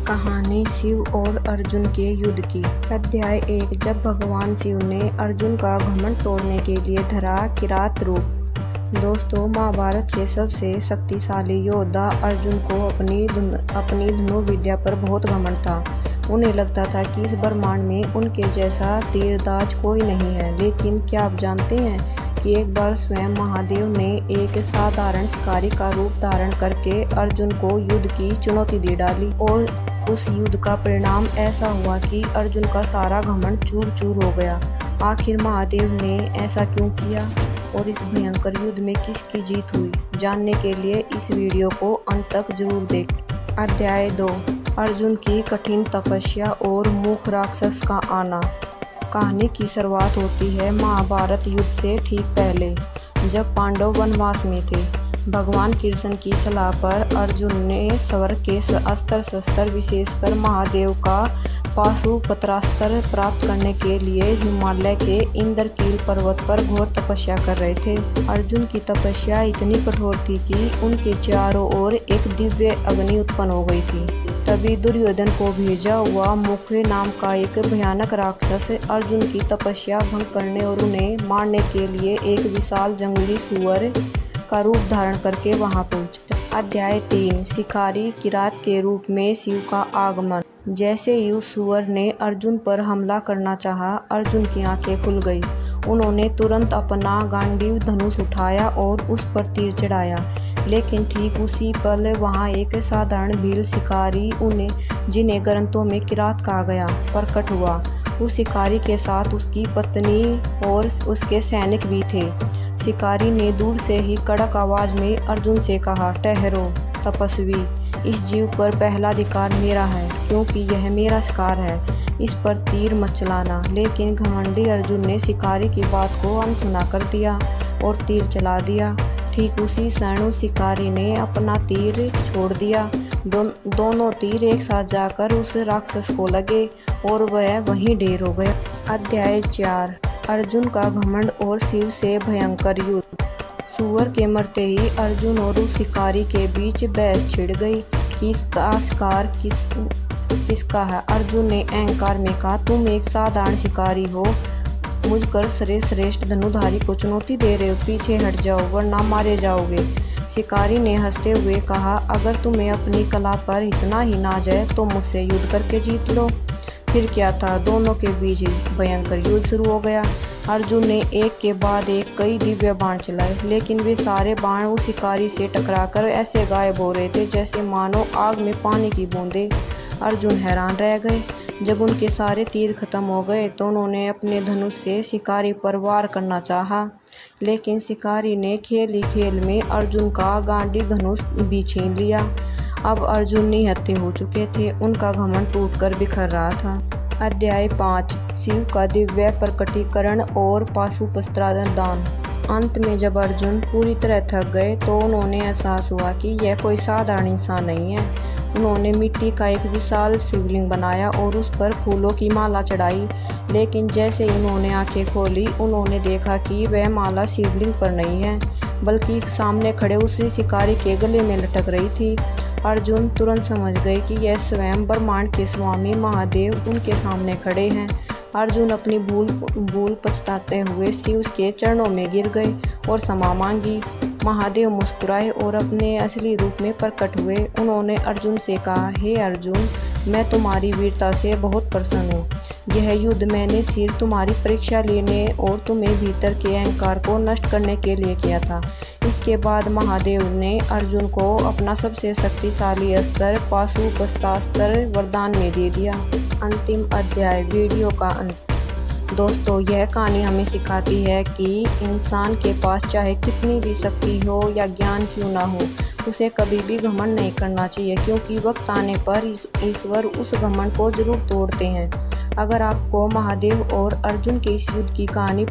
कहानी शिव और अर्जुन के युद्ध की। अध्याय 1। जब भगवान शिव ने अर्जुन का घमंड तोड़ने के लिए धरा किरात रूप। दोस्तों, महाभारत के सबसे शक्तिशाली योद्धा अर्जुन को अपनी धनु विद्या पर बहुत घमंड था। उन्हें लगता था कि इस ब्रह्मांड में उनके जैसा तीरंदाज कोई नहीं है। लेकिन क्या आप जानते हैं कि एक बार स्वयं महादेव ने एक साधारण शिकारी का रूप धारण करके अर्जुन को युद्ध की चुनौती दे डाली, और उस युद्ध का परिणाम ऐसा हुआ कि अर्जुन का सारा घमंड चूर चूर हो गया। आखिर महादेव ने ऐसा क्यों किया और इस भयंकर युद्ध में किसकी जीत हुई, जानने के लिए इस वीडियो को अंत तक जरूर देखें। अध्याय 2। अर्जुन की कठिन तपस्या और मुख राक्षस का आना। कहानी की शुरुआत होती है महाभारत युद्ध से ठीक पहले, जब पांडव वनवास में थे। भगवान कृष्ण की सलाह पर अर्जुन ने स्वर्ग के अस्त्र शस्त्र, विशेषकर महादेव का पाशुपत्रास्त्र प्राप्त करने के लिए हिमालय के इंद्रकील पर्वत पर घोर तपस्या कर रहे थे। अर्जुन की तपस्या इतनी कठोर थी कि उनके चारों ओर एक दिव्य अग्नि उत्पन्न हो गई थी। तभी दुर्योधन को भेजा हुआ मुख्य नाम का एक भयानक राक्षस अर्जुन की तपस्या भंग करने और उन्हें मारने के लिए एक विशाल जंगली सुअर का रूप धारण करके वहां पहुंचा। अध्याय 3। शिकारी किरात के रूप में शिव का आगमन। जैसे ही उस सुअर ने अर्जुन पर हमला करना चाहा, अर्जुन की आंखें खुल गई। उन्होंने तुरंत अपना गांडीव धनुष उठाया और उस पर तीर चढ़ाया। लेकिन ठीक उसी पल वहां एक साधारण भील शिकारी, जिन्हें ग्रंथों में किरात कहा गया, प्रकट हुआ। उस शिकारी के साथ उसकी पत्नी और उसके सैनिक भी थे। शिकारी ने दूर से ही कड़क आवाज में अर्जुन से कहा, ठहरो तपस्वी, इस जीव पर पहला अधिकार मेरा है, क्योंकि यह मेरा शिकार है। इस पर तीर मत चलाना। लेकिन घमंडी अर्जुन ने शिकारी की बात को अनसुना कर दिया और तीर चला दिया। ठीक उसी क्षण उस शिकारी ने अपना तीर छोड़ दिया। दोनों तीर एक साथ जाकर उस राक्षस को लगे और वह वहीं ढेर हो गया। अध्याय 4। अर्जुन का घमंड और शिव से भयंकर युद्ध। सुअर के मरते ही अर्जुन और उस शिकारी के बीच बहस छिड़ गई कि इसका शिकार किसका है। अर्जुन ने अहंकार में कहा, तुम एक साधारण शिकारी हो, मुझकर श्रेष्ठ धनुधारी को चुनौती दे रहे हो, पीछे हट जाओ वरना मारे जाओगे। शिकारी ने हंसते हुए कहा, अगर तुम्हें अपनी कला पर इतना ही नाज है तो मुझसे युद्ध करके जीत लो। फिर क्या था, दोनों के बीच भयंकर युद्ध शुरू हो गया। अर्जुन ने एक के बाद एक कई दिव्य बाण चलाए, लेकिन वे सारे बाण उस शिकारी से टकराकर ऐसे गायब हो रहे थे जैसे मानो आग में पानी की बूंदें। अर्जुन हैरान रह गए। जब उनके सारे तीर खत्म हो गए तो उन्होंने अपने धनुष से शिकारी पर वार करना चाहा, लेकिन शिकारी ने खेल ही खेल में अर्जुन का गांडी धनुष भी छीन लिया। अब अर्जुन निहत्थे हो चुके थे, उनका घमंड टूटकर बिखर रहा था। अध्याय 5। शिव का दिव्य प्रकटीकरण और पाशुपत्रास्त्र दान। अंत में जब अर्जुन पूरी तरह थक गए तो उन्होंने एहसास हुआ कि यह कोई साधारण इंसान नहीं है। उन्होंने मिट्टी का एक विशाल शिवलिंग बनाया और उस पर फूलों की माला चढ़ाई। लेकिन जैसे ही उन्होंने आंखें खोली, उन्होंने देखा कि वह माला शिवलिंग पर नहीं है, बल्कि सामने खड़े उस शिकारी के गले में लटक रही थी। अर्जुन तुरंत समझ गए कि यह स्वयं ब्रह्मांड के स्वामी महादेव उनके सामने खड़े हैं। अर्जुन अपनी भूल पछताते हुए शिव के चरणों में गिर गए और क्षमा मांगी। महादेव मुस्कुराए और अपने असली रूप में प्रकट हुए। उन्होंने अर्जुन से कहा, हे अर्जुन, मैं तुम्हारी वीरता से बहुत प्रसन्न हूँ। यह युद्ध मैंने सिर्फ तुम्हारी परीक्षा लेने और तुम्हें भीतर के अहंकार को नष्ट करने के लिए किया था। इसके बाद महादेव ने अर्जुन को अपना सबसे शक्तिशाली अस्त्र पाशुपत्रास्त्र वरदान में दे दिया। अंतिम अध्याय। वीडियो का अंत। दोस्तों, यह कहानी हमें सिखाती है कि इंसान के पास चाहे कितनी भी शक्ति हो या ज्ञान क्यों ना हो, उसे कभी भी घमंड नहीं करना चाहिए, क्योंकि वक्त आने पर ईश्वर उस घमंड को जरूर तोड़ते हैं। अगर आपको महादेव और अर्जुन के इस युद्ध की कहानी